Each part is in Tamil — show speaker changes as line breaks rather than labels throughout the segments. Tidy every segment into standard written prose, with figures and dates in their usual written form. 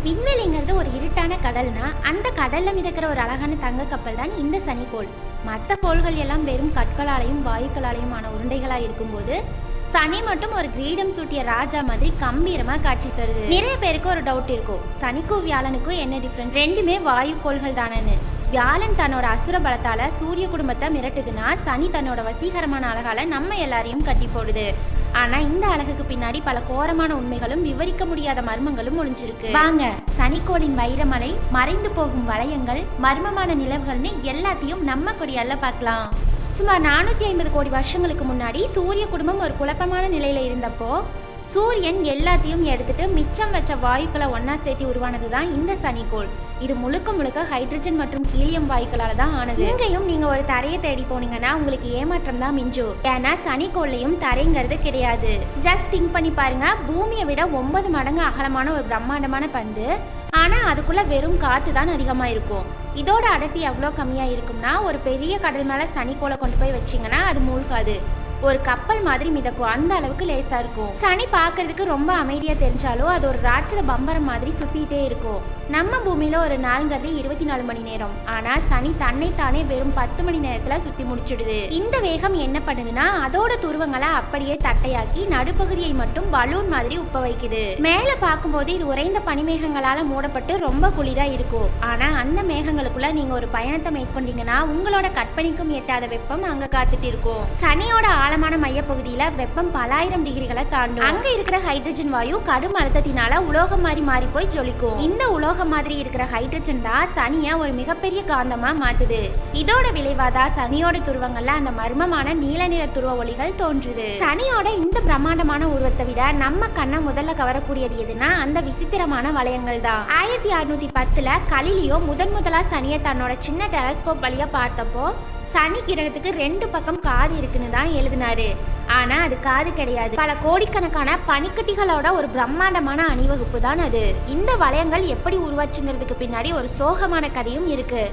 விண்வெளிங்கிறது ஒரு இருட்டான கடல்னா அந்த கடல்ல மிதக்கிற ஒரு அழகான தங்க கப்பல் தான் இந்த சனிக்கோள். மற்ற கோள்கள் எல்லாம் வெறும் கற்களாலையும் வாயுக்களாலையும் ஆன உருண்டைகளா இருக்கும்போது சனி மட்டும் ஒரு கிரீடம் சூட்டிய ராஜா மாதிரி கம்பீரமா காட்சி தருது. நிறைய பேருக்கு ஒரு டவுட் இருக்கும், சனிக்கும் வியாழனுக்கும் என்ன டிஃபரன்ஸ், ரெண்டுமே வாயு கோள்கள் தானேன்னு. வியாழன் தன்னோட அசுர பலத்தால சூரிய குடும்பத்தை மிரட்டுதுன்னா சனி தன்னோட வசீகரமான அழகால நம்ம எல்லாரையும் கட்டி போடுது. ஆனா இந்த அழகுக்கு பின்னாடி பல கோரமான உண்மைகளும் விவரிக்க முடியாத மர்மங்களும் ஒளிஞ்சிருக்கு. வாங்க சனிக்கோளின் வைரமலை, மறைந்து போகும் வளையங்கள், மர்மமான நிலவுகள்னு எல்லாத்தையும் நம்ம கொடியால பார்க்கலாம். சுமார் 450 கோடி வருஷங்களுக்கு முன்னாடி சூரிய குடும்பம் ஒரு குழப்பமான நிலையில இருந்தப்போ சூரியன் எல்லாத்தையும் எடுத்துட்டு மிச்சம் வச்ச வாயுக்களை ஒன்னா சேர்த்து உருவானது தான் இந்த சனிக்கோள். இது முழுக்க முழுக்க ஹைட்ரஜன் மற்றும் ஹீலியம் வாயுக்களால தான் ஆனது. இங்கேயும் நீங்க ஒரு தரையை தேடி போனீங்கன்னா உங்களுக்கு ஏமாற்றம் தான் மிஞ்சும். ஏன்னா சனிக்கோள்லையும் தரைங்கிறது கிடையாது. ஜஸ்ட் திங்க் பண்ணி பாருங்க, பூமியை விட 9 மடங்கு அகலமான ஒரு பிரம்மாண்டமான பந்து, ஆனா அதுக்குள்ள வெறும் காத்து தான் அதிகமா இருக்கும். இதோட அடர்த்தி எவ்வளோ கம்மியா இருக்கும்னா, ஒரு பெரிய கடல் மேல சனிக்கோளை கொண்டு போய் வச்சிங்கன்னா அது மூழ்காது, ஒரு கப்பல் மாதிரி மிதக்கும், அந்த அளவுக்கு லேசா இருக்கும். சனி பார்க்கறதுக்கு ரொம்ப அமைதியா தெரிஞ்சாலும் அது ஒரு ராட்சத பம்பரம் மாதிரி சுத்திட்டே இருக்கும். நம்ம பூமியில ஒரு நாள்ங்கிறது 24 மணி நேரம், ஆனா சனி தன்னைத்தானே வெறும் 10 மணி நேரத்துல சுத்தி முடிச்சிடுது. இந்த வேகம் என்ன பண்ணுதுன்னா, அதோட துருவங்களை அப்படியே தட்டையாக்கி நடுப்பகுதியை மட்டும் பலூன் மாதிரி உப்ப வைக்குது. மேல பார்க்கும்போது இது உறைந்த பனிமேகங்களால மூடப்பட்டு ரொம்ப குளிரா இருக்கும். ஆனா அந்த மேகங்களுக்குள்ள நீங்க ஒரு பயணத்தை மேற்கொண்டீங்கன்னா உங்களோட கற்பனைக்கும் எட்டாத வெப்பம் அங்க காத்துட்டு இருக்கும். சனியோட ஆழமான மையப்பகுதியில வெப்பம் பல ஆயிரம் டிகிரிகளை தாண்டும். அங்க இருக்கிற ஹைட்ரஜன் வாயு கடும் அழுத்தத்தினால உலோகம் மாதிரி மாறி போய் ஜொலிக்கும். இந்த உலோகம் மாதிரி இருக்கிற ஹைட்ரஜன் தான் சனியை ஒரு மிகப்பெரிய காந்தமா மாத்துது. இதோட விளைவாதான் சனியோட துருவங்கள்ல அந்த மர்மமான நீல நிற துருவ ஒளிகள் தோன்றுது. சனியோட இந்த பிரம்மாண்டமான உருவத்தை விட நம்ம கண்ணை முதல்ல கவரக்கூடியது எதுனா அந்த விசித்திரமான வளையங்கள் தான். 1610 கலிலியோ முதலா சனியை தன்னோட சின்ன டெலஸ்கோப் வழியா பார்த்தப்போ சனி கிரகத்துக்கு 2 பக்கம் காது இருக்குன்னு தான் எழுதினாரு. ஆனா அது காது கிடையாது, பல கோடிக்கணக்கான பனிக்கட்டிகளோட ஒரு பிரம்மாண்டமான அணிவகுப்பு தான் அது. இந்த வளையங்கள் எப்படி உருவாச்சுங்கிறதுக்கு பின்னாடி ஒரு சோகமான கதையும் இருக்கு.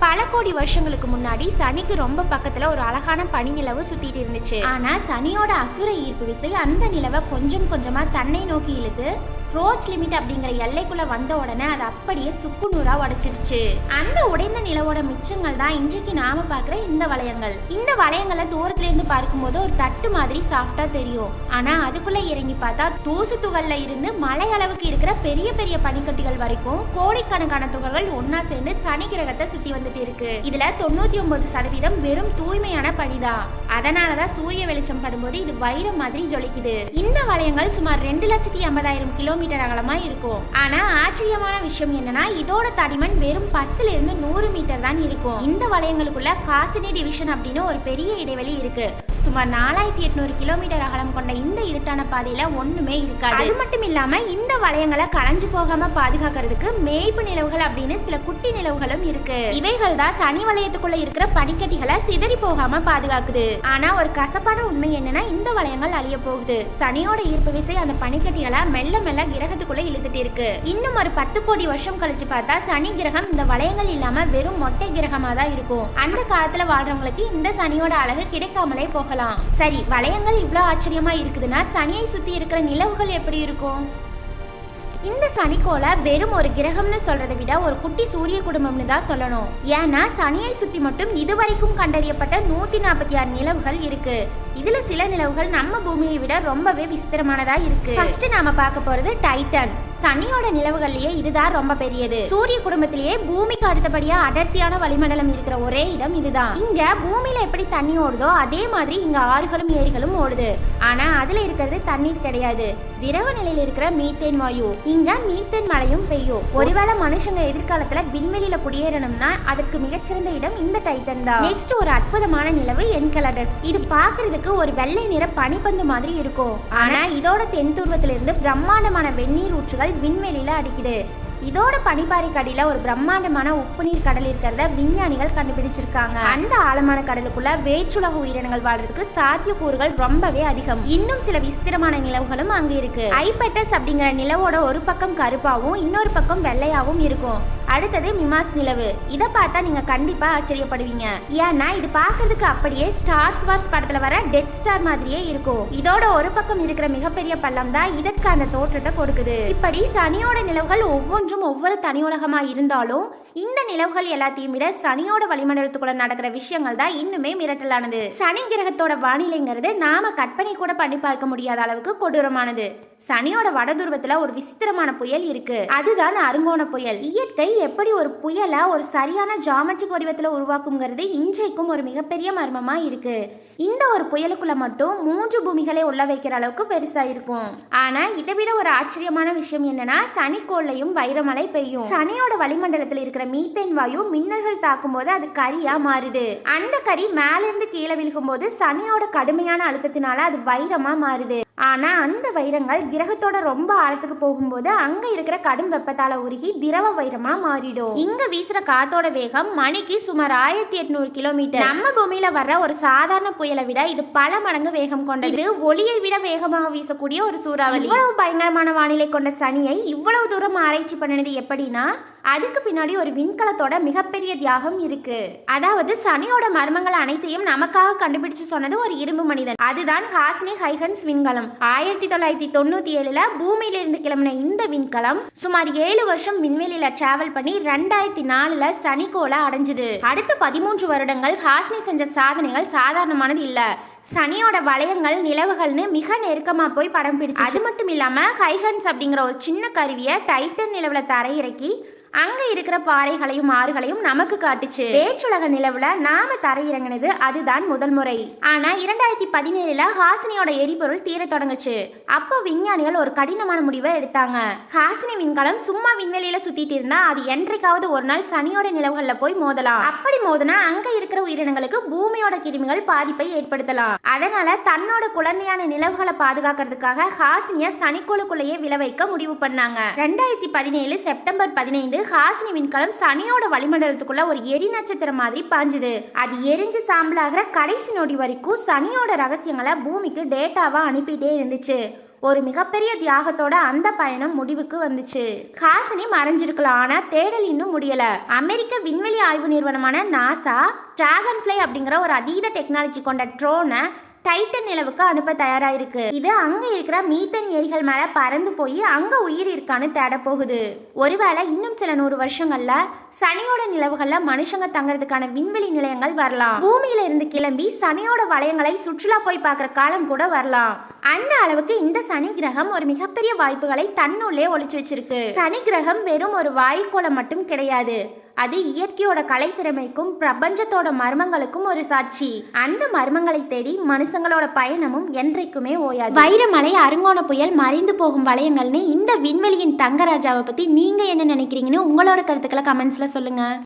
பல கோடி வருஷங்களுக்கு முன்னாடி சனிக்கு ரொம்ப பக்கத்துல ஒரு அழகான பனி நிலவு சுத்திட்டு இருந்துச்சு. ஆனா சனியோட அசுர ஈர்ப்பு விசை அந்த நிலவை கொஞ்சம் கொஞ்சமா தன்னை நோக்கி இழுத்து ரோச் லிமிட் அப்படிங்கிற எல்லைக்குள்ள வந்த உடனே அது அப்படியே சுக்குநூறா உடைச்சிருச்சு. அந்த உடைந்த நிலவோட மிச்சங்கள் தான் இன்றைக்கு நாம பாக்குற இந்த வளையங்கள். இந்த வளையங்களை தூரத்துல இருந்து பார்க்கும்போது ஒரு தட்டு மாதிரி சாஃப்டா தெரியும். ஆனா அதுக்குள்ள இறங்கி பார்த்தா தூசு துகள்ல இருந்து மலை அளவுக்கு இருக்கிற பெரிய பெரிய பனிக்கட்டிகள் வரைக்கும் கோடிக்கணக்கான துகள்கள் ஒன்னா சேர்ந்து சனி கிரகத்தை சுத்தி வந்துட்டு இருக்கு. இதுல 99% வெறும் தூய்மையான பனிதான். அதனாலதான் சூரிய வெளிச்சம் படும்போது இது வைரம் மாதிரி ஜொலிக்குது. இந்த வளையங்கள் சுமார் 2,80,000 கிலோமீட்டர் அகலமா இருக்கும். ஆனா ஆச்சரியமான விஷயம் என்னன்னா, இதோட தடிமன் வெறும் 10 இருந்து 100 மீட்டர் தான் இருக்கும். இந்த வளையங்களுக்குள்ள காசினி டிவிஷன் அப்படின்னு ஒரு பெரிய இடைவெளி இருக்கு. சுமார் 4,800 கிலோமீட்டர் அகலம் கொண்ட இந்த இருட்டான பாதையில ஒண்ணுமே இருக்காது. அது மட்டும் இல்லாம இந்த வளையங்களை கலைஞ்சு போகாம பாதுகாக்கிறதுக்கு மேய்ப்பு நிலவுகள் அப்படின்னு சில குட்டி நிலவுகளும் இருக்கு. இவைகள் தான் சனி வளையத்துக்குள்ள இருக்கிற பனிக்கட்டிகளை சிதறி போகாம பாதுகாக்குது. ஆனா ஒரு கசப்பான உண்மை என்னன்னா, இந்த வளையங்கள் அழிய போகுது. சனியோட ஈர்ப்பு விசை அந்த பனிக்கட்டிகளை மெல்ல மெல்ல கிரகத்துக்குள்ள இழுத்துட்டு இருக்கு. இன்னும் ஒரு 10 கோடி வருஷம் கழிச்சு பார்த்தா சனி கிரகம் இந்த வளையங்கள் இல்லாம வெறும் மொட்டை கிரகமா தான் இருக்கும். அந்த காலத்துல வாழ்றவங்களுக்கு இந்த சனியோட அழகு கிடைக்காமலே போகலாம். சரி, வளையங்கள் இவ்வளவு ஆச்சரியமா இருக்குதுன்னா சனியை சுத்தி இருக்கிற நிலவுகள் எப்படி இருக்கும்? இந்த சனிக்கோளை வெறும் ஒரு கிரகம்னு சொல்றதை விட ஒரு குட்டி சூரிய குடும்பம்னு தான் சொல்லணும். ஏன்னா சனியை சுத்தி மட்டும் இதுவரைக்கும் கண்டறியப்பட்ட 146 நிலவுகள் இருக்கு. இதுல சில நிலவுகள் நம்ம பூமியை விட ரொம்பவே விசித்திரமானதா இருக்கு. ஃபர்ஸ்ட் நாம பார்க்க போறது டைட்டன். சனியோட நிலவுகள்லயே இதுதான் ரொம்ப பெரியது. சூரிய குடும்பத்திலேயே பூமிக்கு அடுத்தபடியா அடர்த்தியான வளிமண்டலம் இருக்கிற ஒரே இடம் இதுதான். இங்க பூமியில எப்படி தண்ணி ஓடுதோ அதே மாதிரி இங்க ஆறுகளும் ஏரிகளும் ஓடுது. ஆனா அதுல இருக்கிறது தண்ணீர் கிடையாது, திரவ நிலையில இருக்கிற மீத்தேன் வாயு. இங்க மீத்தேன் மழையும் பெய்யும். ஒருவேளை மனுஷங்க எதிர்காலத்துல விண்வெளியில குடியேறணும்னா அதற்கு மிகச்சிறந்த இடம் இந்த டைட்டன் தான். நெக்ஸ்ட் ஒரு அற்புதமான நிலவு என்கெலடஸ். இது பாக்குறதுக்கு ஒரு வெள்ளை நிற பனிப்பந்து மாதிரி இருக்கும். ஆனா இதோட தென் துருவத்திலிருந்து பிரம்மாண்டமான வெந்நீர் ஊற்றுகள் விண்வெளியில அடிக்குது. இதோட பனிப்பாறைக்கு அடியில ஒரு பிரம்மாண்டமான உப்பு நீர் கடல் இருக்கிறத விஞ்ஞானிகள் கண்டுபிடிச்சிருக்காங்க. அந்த ஆழமான கடலுக்குள்ள வேற்றுலக உயிரினங்கள் வாழ்றதுக்கு சாத்தியக்கூறுகள் ரொம்பவே அதிகம். இன்னும் சில விசித்திரமான நிலவுகளும் அங்க இருக்கு. ஐபெட்டஸ் அப்படிங்கிற நிலவோட ஒரு பக்கம் கருப்பாவும் இன்னொரு பக்கம் வெள்ளையாவும் இருக்கும். அடுத்தது மிமாஸ் நிலவு. இத பார்த்தா நீங்க கண்டிப்பா ஆச்சரியப்படுவீங்க. ஏன்னா இது பார்க்கிறதுக்கு அப்படியே ஸ்டார்ஸ் வார்ஸ் படத்துல வர டெத் ஸ்டார் மாதிரியே இருக்கும். இதோட ஒரு பக்கம் இருக்கிற மிகப்பெரிய பள்ளம் தான் இதற்கு அந்த தோற்றத்தை கொடுக்குது. இப்படி சனியோட நிலவுகள் ஒவ்வொன்றும் ஒவ்வொரு தனி உலகமா இருந்தாலும் இந்த நிலவுகள் எல்லாத்தையும் விட சனியோட வளிமண்டலத்துக்குள்ள நடக்கிற விஷயங்கள் தான் இன்னுமே மிரட்டலானது. சனி கிரகத்தோட வானிலைங்கிறது நாம கற்பனை கூட பண்ணி பார்க்க முடியாத அளவுக்கு கொடூரமானது. சனியோட வடதுருவத்துல ஒரு விசித்திரமான புயல் இருக்கு. அதுதான் அருங்கோண புயல். இயற்கை எப்படி ஒரு புயலை ஒரு சரியான ஜாமெட்ரிக் வடிவத்துல உருவாக்குங்கிறது இன்றைக்கும் ஒரு மிகப்பெரிய மர்மமா இருக்கு. இந்த ஒரு புயலுக்குள்ள மட்டும் 3 பூமிகளை உள்ள வைக்கிற அளவுக்கு பெருசா இருக்கும். ஆனா இதை விட ஒரு ஆச்சரியமான விஷயம் என்னன்னா சனிக்கோள்லையும் வைரமழை பெய்யும். சனியோட வளிமண்டலத்தில் இருக்கிற மீத்தேன் வாயு மின்னல்கள் தாக்கும் போது அது கரியா மாறுது. அந்த கரி மேல இருந்து கீழே விழுகும் போது சனியோட கடுமையான அழுத்தத்தினால அது வைரமா மாறுது. ஆனா அந்த வைரங்கள் கிரகத்தோட ரொம்ப ஆழத்துக்கு போகும்போது அங்க இருக்கிற கடும் வெப்பத்தால உருகி திரவ வைரமா மாறிடும். இங்க வீசுற காத்தோட வேகம் மணிக்கு சுமார் 1800 கிலோமீட்டர். நம்ம பூமியில வர்ற ஒரு சாதாரண புயலை விட இது பல மடங்கு வேகம் கொண்டது. ஒளியை விட வேகமாக வீசக்கூடிய ஒரு சூறாவளி. இவ்வளவு பயங்கரமான வானிலை கொண்ட சனியை இவ்வளவு தூரம் ஆராய்ச்சி பண்ணினது எப்படின்னா அதுக்கு பின்னாடி ஒரு விண்கலத்தோட மிகப்பெரிய தியாகம் இருக்கு. அதாவது சனியோட மர்மங்கள் அனைத்தையும் நமக்காக கண்டுபிடிச்சு சொன்னது ஒரு இரும்பு மனிதன். அதுதான் ஹாஸ்னி ஹைகன்ஸ் விண்கலம். 1997 பூமியிலிருந்து கிளம்பின இந்த விண்கலம் சுமார் 7 வருஷம் விண்வெளியில டிராவல் பண்ணி 2004 சனிக்கோளை அடைஞ்சது. அடுத்த 13 வருடங்கள் ஹாஸ்னி செஞ்ச சாதனைகள் சாதாரணமானது இல்ல. சனியோட வளையங்கள் நிலவுகள்னு மிக நெருக்கமா போய் படம் பிடிச்சு. அது மட்டும் இல்லாம ஹைகன்ஸ் அப்படிங்கிற ஒரு சின்ன கருவியை டைட்டன் நிலவுல தரையிறக்கி அங்க இருக்கிற பாறைகளையும் ஆறுகளையும் நமக்கு காட்டுச்சு. வேற்றுலக நிலவுல நாம தரையிறங்கினது அதுதான் முதல் முறை. ஆனா 2017 ஹாசினியோட எரிபொருள் தீர தொடங்குச்சு. அப்போ விஞ்ஞானிகள் ஒரு கடினமான முடிவை எடுத்தாங்க. ஹாசினி விண்கலம் சும்மா விண்வெளியில சுத்திட்டு இருந்தா அது என்றைக்காவது ஒரு நாள் சனியோட நிலவுகள்ல போய் மோதலாம். அப்படி மோதினா அங்க இருக்கிற உயிரினங்களுக்கு பூமியோட கிருமிகள் பாதிப்பை ஏற்படுத்தலாம். அதனால தன்னோட குழந்தையான நிலவுகளை பாதுகாக்கிறதுக்காக ஹாசினிய சனிக்கோளுக்குள்ளேயே விளைவிக்க முடிவு பண்ணாங்க. 2017 செப்டம்பர் 15 ஹாசினி விண்கலம் சனியோட வளிமண்டலத்துக்குள்ள ஒரு எரி நட்சத்திரம் மாதிரி பாஞ்சுது. அது எரிஞ்சு சாம்பலாகிற கடைசி நொடி வரைக்கும் சனியோட ரகசியங்களை பூமிக்கு டேட்டாவா அனுப்பிட்டே இருந்துச்சு. ஒரு மிகப்பெரிய தியாகத்தோட அந்த பயணம் முடிவுக்கு வந்துச்சு. ஹாசினி மறைஞ்சிருக்கலாம், ஆனா தேடல் இன்னும் முடியல. அமெரிக்க விண்வெளி ஆய்வு நிறுவனமான நாசா டிராகன் ஃபிளை அப்படிங்கிற ஒரு அதீத டெக்னாலஜி கொண்ட ட்ரோனை டைட்டன் நிலவுக்கு அனுப்ப தயாராயிருக்கு. இது அங்க இருக்கிற மீத்தன் ஏரிகள் மேல பறந்து போய் அங்க உயிர் இருக்கான்னு தேட போகுது. ஒருவேளை இன்னும் சில 100 வருஷங்கள்ல சனியோட நிலவுகள்ல மனுஷங்க தங்கறதுக்கான விண்வெளி நிலையங்கள் வரலாம். பூமியில இருந்து கிளம்பி சனியோட வளையங்களை சுற்றுலா போய் பார்க்குற காலம் கூட வரலாம். அந்த அளவுக்கு இந்த சனி கிரகம் ஒரு மிகப்பெரிய வாய்ப்புகளை தன்னுள்ளே ஒளிச்சு வச்சிருக்கு. சனி கிரகம் வெறும் ஒரு வாய்க்கோளம் மட்டும் கிடையாது. அது இயற்கையோட கலைத்திறமைக்கும் பிரபஞ்சத்தோட மர்மங்களுக்கும் ஒரு சாட்சி. அந்த மர்மங்களை தேடி மனுஷங்களோட பயணமும் என்றைக்குமே ஓயாது. வைரமலை, அருங்கோண புயல், மறைந்து போகும் வளையங்கள்னு இந்த விண்வெளியின் தங்கராஜாவை பத்தி நீங்க என்ன நினைக்கிறீங்கன்னு உங்களோட கருத்துக்களை கமெண்ட்ஸ்ல சொல்லுங்க.